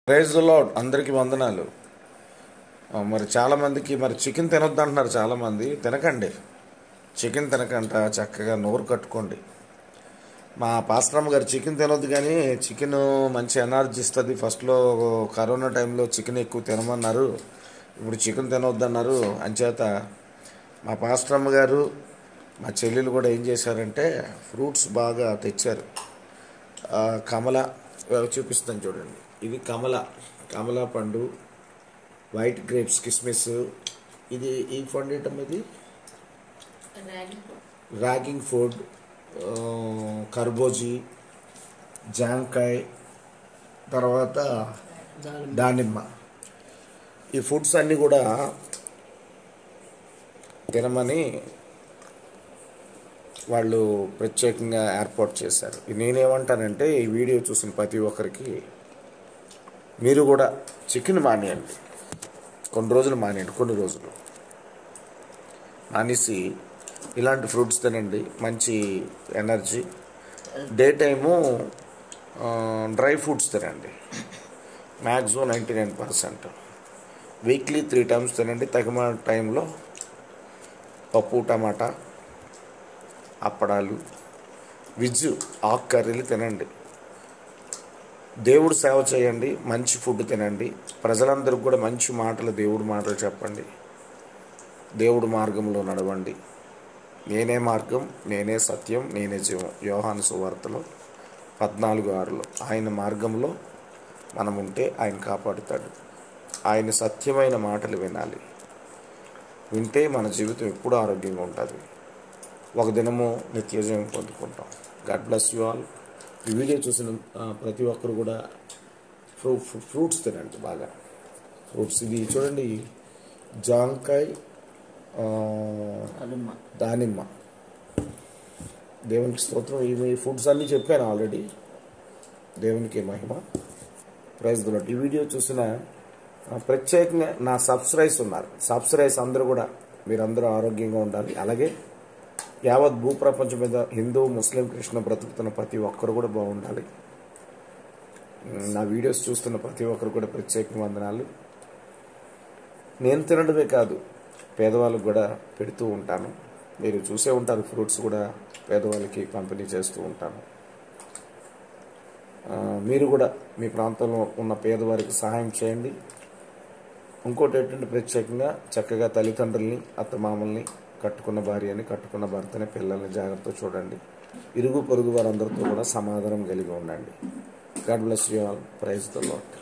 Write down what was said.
Praise the lord. అందరికీ వందనాలు. మరి చాలామందికి చికెన్ తినొద్దు అంటున్నారు. చాలామంది తినకండి, చికెన్ తినకంట, చక్కగా నోరు కట్టుకోండి. మా పాస్టరమ్మ గారు చికెన్ తినొద్దు కానీ చికెన్ మంచి ఎనర్జీ ఇస్తుంది. ఫస్ట్లో కరోనా టైంలో చికెన్ ఎక్కువ తినమన్నారు, ఇప్పుడు చికెన్ తినొద్దు అన్నారు. అంచేత మా పాస్టరమ్మ గారు మా చెల్లెలు కూడా ఏం చేశారంటే ఫ్రూట్స్ బాగా తెచ్చారు. కమల చూపిస్తాను చూడండి. ఇది కమలా పండు, వైట్ గ్రేప్స్, కిస్మిస్. ఇది ఈ పండు ఏంటమ్మా? ఇది ర్యాగింగ్ ఫుడ్, కర్బూజీ, జాంకాయ, తర్వాత దానిమ్మ. ఈ ఫుడ్స్ అన్నీ కూడా తినమని వాళ్ళు ప్రత్యేకంగా ఏర్పాటు చేశారు. నేనేమంటానంటే ఈ వీడియో చూసిన ప్రతి ఒక్కరికి మీరు కూడా చికెన్ మానేయండి, కొన్ని రోజులు మానేసి ఇలాంటి ఫ్రూట్స్ తినండి. మంచి energy. Day time dry fruits తినండి, మ్యాక్సిమం 99%. వీక్లీ 3 times తినండి. తగిన టైంలో పప్పు, టమాటా, అప్పడాలు, ఆకు కర్రీలు తినండి. దేవుడు సేవ చేయండి, మంచి ఫుడ్ తినండి. ప్రజలందరికీ కూడా మంచి మాటలు, దేవుడి మాటలు చెప్పండి. దేవుడి మార్గంలో నడవండి. నేనే మార్గం, నేనే సత్యం, నేనే జీవం. యోహాను సువార్తలో 14:6. ఆయన మార్గంలో మనం ఉంటే ఆయన కాపాడుతాడు. ఆయన సత్యమైన మాటలు వినాలి. వింటే మన జీవితం ఎప్పుడూ ఆరోగ్యంగా ఉంటుంది. ఒక దినము నిత్యజీవం పొందుకుంటాం. God bless you all. ఈ వీడియో చూసిన ప్రతి ఒక్కరు కూడా ఫ్రూట్స్ తినండి, బాగా ఫ్రూట్స్. ఇది చూడండి, జాంకాయ, దానిమ్మ. దేవునికి స్తోత్రం. ఈ ఫుడ్స్ అన్నీ చెప్పాను ఆల్రెడీ. దేవునికి మహిమ. Praise the lord. ఈ వీడియో చూసిన ప్రత్యేకంగా నా సబ్స్క్రైబర్స్ అందరూ కూడా మీరందరూ ఆరోగ్యంగా ఉండాలి. అలాగే యావత్ భూప్రపంచం మీద హిందూ, ముస్లిం, క్రిస్టియన్ బ్రతుకుతున్న ప్రతి ఒక్కరు కూడా బాగుండాలి. నా వీడియోస్ చూస్తున్న ప్రతి ఒక్కరు కూడా ప్రత్యేకంగా వందనాలు. నేను తినడమే కాదు, పేదవాళ్ళకు కూడా పెడుతూ ఉంటాను. మీరు చూసే ఉంటారు, ఫ్రూట్స్ కూడా పేదవాళ్ళకి పంపిణీ చేస్తూ ఉంటాను. మీరు కూడా మీ ప్రాంతంలో ఉన్న పేదవారికి సహాయం చేయండి. ఇంకోటి ఏంటంటే ప్రత్యేకంగా చక్కగా తల్లిదండ్రుల్ని, అత్తమామల్ని, కట్టుకున్న భార్యని, కట్టుకున్న భర్తని, పిల్లల్ని జాగ్రత్తగా చూడండి. ఇరుగు పొరుగు వారందరితో కూడా సమాధానం కలిగి ఉండండి. God bless you all. Praise the lord.